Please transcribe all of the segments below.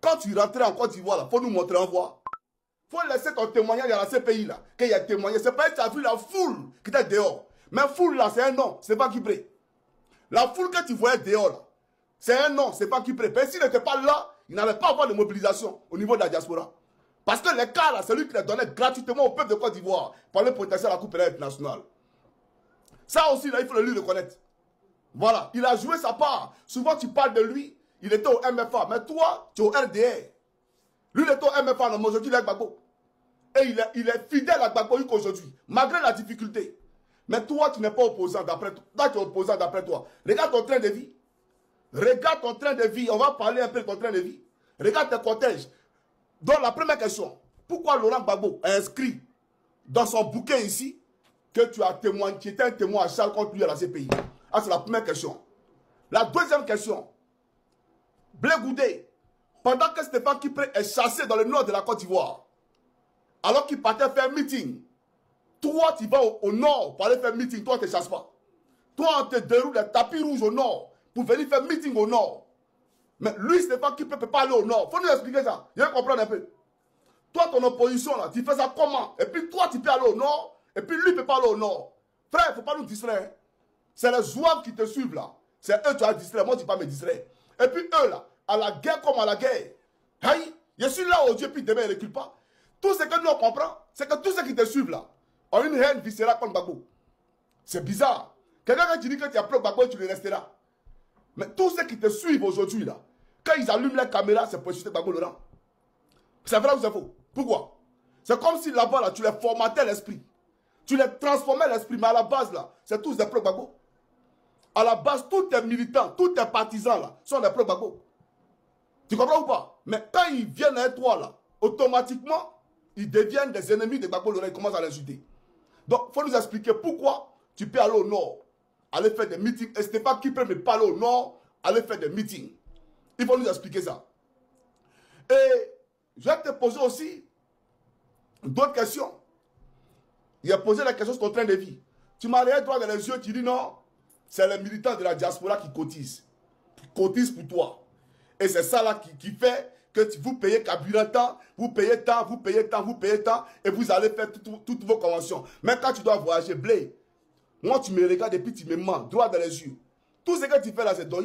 quand tu rentrais en Côte d'Ivoire, il faut nous montrer en voie. Il faut laisser ton témoignage dans ces pays-là, qu'il y a témoigné. C'est pas que tu as vu la foule qui était dehors. Mais foule là, c'est un nom, c'est pas Kipré. La foule que tu voyais dehors là, c'est un nom, c'est pas Kipré. Mais s'il n'était pas là, il n'allait pas avoir de mobilisation au niveau de la diaspora. Parce que les cas là, c'est lui qui les donnait gratuitement au peuple de Côte d'Ivoire pour aller protester à la Coupe pénale internationale. Ça aussi, là, il faut le lui reconnaître. Voilà, il a joué sa part. Souvent, tu parles de lui, il était au MFA. Mais toi, tu es au RDR. Lui, il est au MFA, mais aujourd'hui, il est à Gbagbo. Et il est fidèle à Gbagbo qu'aujourd'hui, malgré la difficulté. Mais toi, tu n'es pas opposant d'après toi. Toi, tu es opposant d'après toi. Regarde ton train de vie. Regarde ton train de vie. On va parler un peu de ton train de vie. Regarde tes cortèges. Donc, la première question. Pourquoi Laurent Gbagbo a inscrit dans son bouquin ici que tu as témoigné, tu étais un témoin à Charles contre lui à la CPI? Ah, c'est la première question. La deuxième question. Blé Goudé, pendant que Stéphane Kipré est chassé dans le nord de la Côte d'Ivoire, alors qu'il partait faire meeting, toi, tu vas au nord pour aller faire meeting, toi, tu ne te chasses pas. Toi, on te déroule les tapis rouges au nord pour venir faire meeting au nord. Mais lui, Stéphane Kipré ne peut pas aller au nord. Il faut nous expliquer ça. Il faut comprendre un peu. Toi, ton opposition, là, tu fais ça comment? Et puis toi, tu peux aller au nord, et puis lui ne peut pas aller au nord. Frère, il ne faut pas nous distraire. C'est les zouaves qui te suivent là. C'est eux qui ont distraire. Moi, tu ne peux pas me distraire. Et puis eux là, à la guerre comme à la guerre. Aïe, je suis là aujourd'hui, puis demain, ils ne reculent pas. Tout ce que nous on comprend, c'est que tous ceux qui te suivent là ont une haine viscérale contre Gbagbo. C'est bizarre. Quelqu'un qui dit que tu as pris Gbagbo, tu le resteras. Mais tous ceux qui te suivent aujourd'hui là, quand ils allument la caméra, c'est pour insulter Gbagbo Laurent. C'est vrai ou c'est faux? Pourquoi? C'est comme si là-bas là, tu les formatais l'esprit. Tu les transformais l'esprit, mais à la base là, c'est tous des pro Gbagbo. À la base, tous tes militants, tous tes partisans là, sont des pro Gbagbo. Tu comprends ou pas? Mais quand ils viennent à toi là, automatiquement, ils deviennent des ennemis de Gbagbo Laurent, ils commencent à l'insulter. Donc, il faut nous expliquer pourquoi tu peux aller au nord, aller faire des meetings. Et Stéphane Kipré ne peut pas aller au nord, aller faire des meetings. Il faut nous expliquer ça. Et je vais te poser aussi d'autres questions. Il a posé la question sur ton train de vie. Tu m'as regardé droit dans les yeux, tu dis non, c'est les militants de la diaspora qui cotisent. Qui cotisent pour toi. Et c'est ça là qui fait que vous payez carburant, vous payez tant, vous payez tant, vous payez tant, et vous allez faire toutes vos conventions. Mais quand tu dois voyager, Blé, moi tu me regardes et puis tu me mens, droit dans les yeux. Tout ce que tu fais là, c'est doi.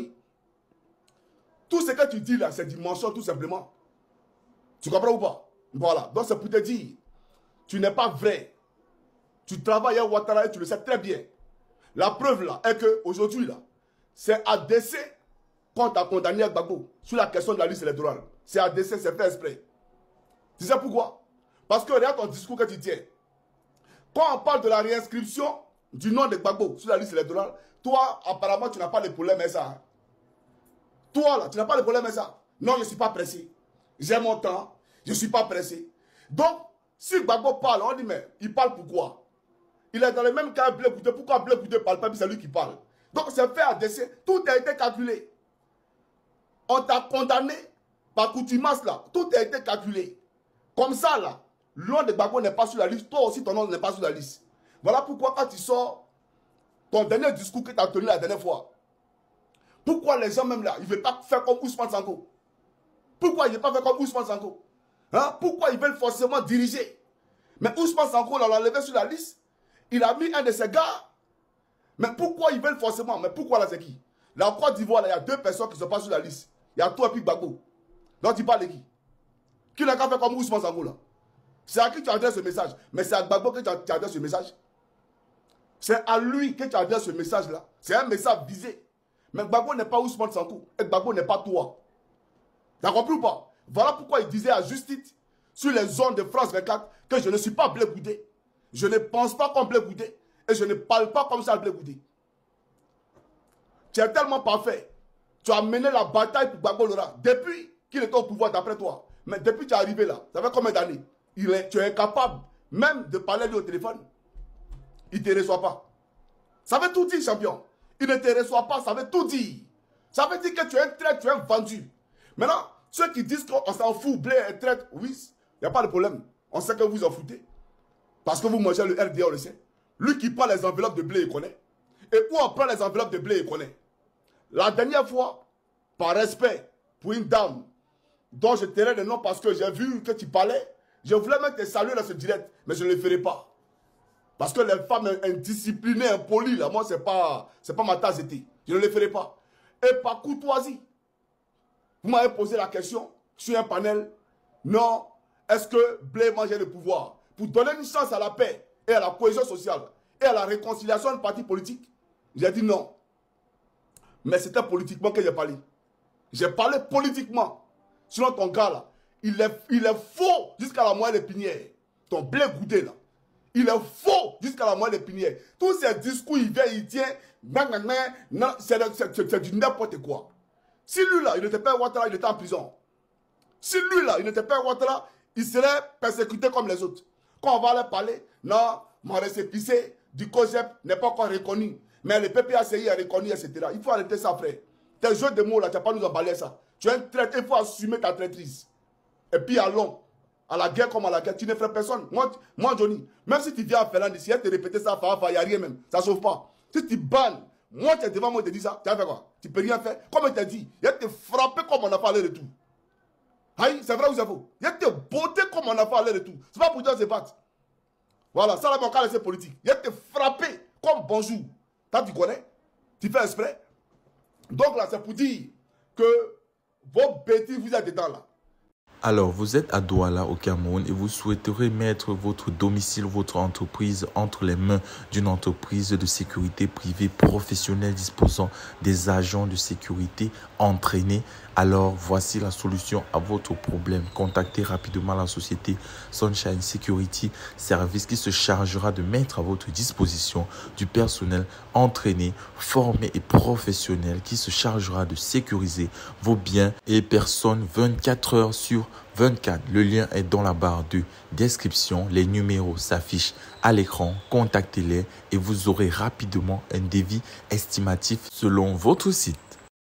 Tout ce que tu dis là, c'est du mensonge tout simplement. Tu comprends ou pas? Voilà. Donc c'est pour te dire, tu n'es pas vrai. Tu travailles à Ouattara et tu le sais très bien. La preuve là est que aujourd'hui là, c'est ADC qu'on t'a condamné à Gbagbo sur la question de la liste électorale. C'est ADC, c'est fait exprès. Tu sais pourquoi? Parce que regarde ton discours que tu tiens. Quand on parle de la réinscription du nom de Gbagbo sur la liste électorale, toi, apparemment, tu n'as pas de problème avec ça. Hein? Toi, là, tu n'as pas de problème avec ça. Non, je ne suis pas pressé. J'ai mon temps. Je ne suis pas pressé. Donc, si Gbagbo parle, on dit, mais il parle pourquoi? Il est dans le même cas Blé Goudé. Pourquoi Blé Goudé ne parle pas, puis c'est lui qui parle? Donc, c'est fait ADC. Tout a été calculé. On t'a condamné par coutumace, là. Tout a été calculé. Comme ça, là, le nom de Gbagbo n'est pas sur la liste. Toi aussi, ton nom n'est pas sur la liste. Voilà pourquoi, quand tu sors, ton dernier discours que tu as tenu la dernière fois, pourquoi les gens, même là, ils ne veulent pas faire comme Ousmane Sanko? Pourquoi ils ne veulent pas faire comme Ousmane Sanko? Hein? Pourquoi ils veulent forcément diriger? Mais Ousmane Sanko, là, on l'a enlevé sur la liste. Il a mis un de ses gars. Mais pourquoi ils veulent forcément? Mais pourquoi là, c'est qui? Là, en Côte d'Ivoire, il y a deux personnes qui ne sont pas sur la liste. Il y a toi et puis Gbagbo. Donc, tu parles de qui? Qui n'a qu'à faire comme Ousmane Sanko, là? C'est à qui tu adresses ce message? Mais c'est à Gbagbo que tu adresses ce message. C'est à lui que tu adresses ce message-là. C'est un message visé. Mais Gbagbo n'est pas Ousmane Sanko. Et Gbagbo n'est pas toi. Tu as compris ou pas? Voilà pourquoi il disait à Justice, sur les zones de France 24, que je ne suis pas Blé Goudé. Je ne pense pas comme Blé Goudé. Et je ne parle pas comme ça Blé Goudé. Tu es tellement parfait. Tu as mené la bataille pour Gbagbo Laurent. Depuis qu'il était au pouvoir d'après toi. Mais depuis que tu es arrivé là, ça fait combien d'années? Tu es incapable même de parler lui au téléphone. Il ne te reçoit pas. Ça veut tout dire, champion. Il ne te reçoit pas, ça veut tout dire. Ça veut dire que tu es un traître, tu es un vendu. Maintenant, ceux qui disent qu'on s'en fout, Blé est traître, oui, il n'y a pas de problème. On sait que vous en foutez. Parce que vous mangez le RDA, on le sait. Lui qui prend les enveloppes de Blé, il connaît. Et où on prend les enveloppes de Blé, il connaît. La dernière fois, par respect pour une dame dont je tairai le nom parce que j'ai vu que tu parlais. Je voulais même te saluer dans ce direct, mais je ne le ferai pas. Parce que les femmes indisciplinées, impolies, là, moi, c'est pas ma tasse de thé. Je ne le ferai pas. Et par courtoisie, vous m'avez posé la question sur un panel. Non, est-ce que Blé mangeait le pouvoir? Pour donner une chance à la paix et à la cohésion sociale et à la réconciliation de partis politiques, j'ai dit non. Mais c'était politiquement que j'ai parlé. J'ai parlé politiquement. Sinon, ton gars, là, il est faux jusqu'à la moelle épinière. Ton Blé goûté, là. Il est faux jusqu'à la moelle épinière. Tous ces discours, il vient, il tient. C'est du n'importe quoi. Si lui, là, il n'était pas Ouattara, il était en prison. Si lui, là, il n'était pas Ouattara, il serait persécuté comme les autres. Quand on va aller parler, non, mon récépissé du COGEP n'est pas encore reconnu. Mais le PPACI a reconnu, etc. Il faut arrêter ça, frère. Tes jeux de mots, là, tu n'as pas nous emballer ça. Tu es un traître, il faut assumer ta traîtrise. Et puis allons, à la guerre comme à la guerre, tu ne ferais personne. Moi, Johnny, même si tu viens à Finlande ici, te répéter ça, il n'y a rien même. Ça ne sauve pas. Si tu bannes, moi, tu es devant moi, tu te dis ça, tu vas faire quoi? Tu ne peux rien faire. Comme il t'a dit, il va te frapper comme on a fait aller-retour. Aïe, c'est vrai ou c'est faux? Il va te botter comme on a fait aller-retour. Ce n'est pas pour toi de se battre. Voilà, ça là, mon cas, c'est politique. Il va te frapper comme bonjour. Toi, tu connais? Tu fais exprès? Donc là, c'est pour dire que vos bêtises, vous êtes dedans là. Alors, vous êtes à Douala au Cameroun et vous souhaiterez mettre votre domicile, votre entreprise entre les mains d'une entreprise de sécurité privée professionnelle disposant des agents de sécurité entraînés. Alors, voici la solution à votre problème. Contactez rapidement la société Sunshine Security Service qui se chargera de mettre à votre disposition du personnel entraîné, formé et professionnel qui se chargera de sécuriser vos biens et personnes 24 heures sur 24. Le lien est dans la barre de description. Les numéros s'affichent à l'écran. Contactez-les et vous aurez rapidement un devis estimatif selon votre site.